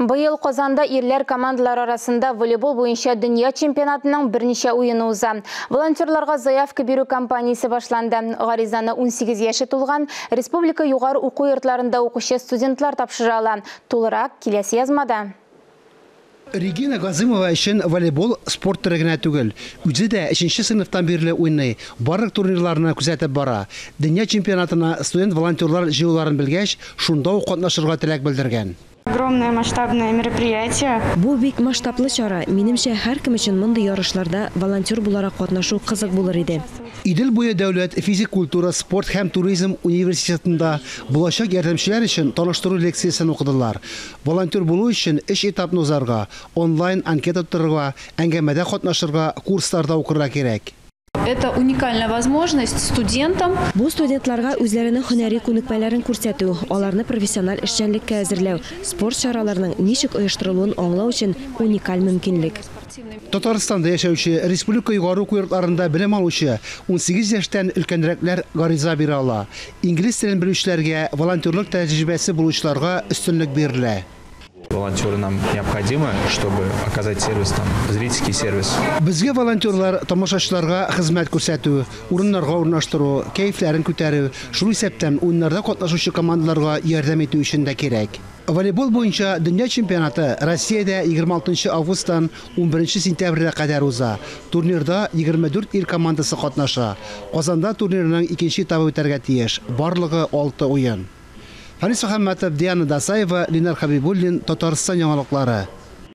Быйыл Казанда ирлер командалар арасында волейбол буенча дөнья чемпионатының берничә уены уза. Волонтерларга заявка бирү кампаниясе башланды. Гаризаны 18 яше тулган республика югары уку йортларында укучы студентлар тапшыра ала. Тулырак киләсе язмада. Регина Газымова өчен волейбол спорт түрі генә түгел. Үзе дә 3нче сыйныфтан бирле уйный. Барлык турнирларны күзәтеп бара. Дөнья чемпионатына студент-волонтерлар җыелуларын белгәч, шунда ук катнашырга теләк белдергән. Огромное масштабное мероприятие. Бу бик масштаблы чара. Минемчә, һәркем өчен мондый ярышларда волонтер буларак катнашу кызык булыр иде. Идел буе дәүләт физик культура, спорт һәм туризм университетында булачак ярдәмчеләр өчен таныштыру лекциясын укыдылар. Волонтер булу өчен 3 этапны узарга, онлайн анкета тутырырга, әңгәмәдә катнашырга, курсларда укырга кирәк. Это уникальная возможность студентам. Бу студентларга үзләренең һөнәри күнекмәләрен күрсәтү, аларны профессиональ эшчәнлеккә әзерләү, спорт чараларының ничек оештырылуын аңлау өчен уникаль мөмкинлек. Татарстанда яшәүче республика югары уку йортларында белем алучы 18 яшьтән өлкәнрәкләр гариза бирә ала. Инглиз телен белүчеләргә, волонтерлык тәҗрибәсе булучыларга өстенлек бирелә. Волонтеры нам необходимы, чтобы оказать сервис, зрительский сервис. Безгә волонтерлар тамашачыларга хезмәт күрсәтү, урыннарга урнаштыру, кәефләрен күтәрү, шул исәптән уеннарда катнашучы командаларга ярдәм итү өчен дә кирәк. Волейбол буенча дөнья чемпионаты Россиядә 26 августтан 11 сентябрьгә кадәр уза. Турнирда 24 ил командасы катнаша. Казанда турнирның 2нче этабы үтәргә тиеш. Барлыгы 6 уен. Фанис Мөхәммәтов, Диана Дасаева, Ленар Хабибуллин, Татарстан яңалыклары.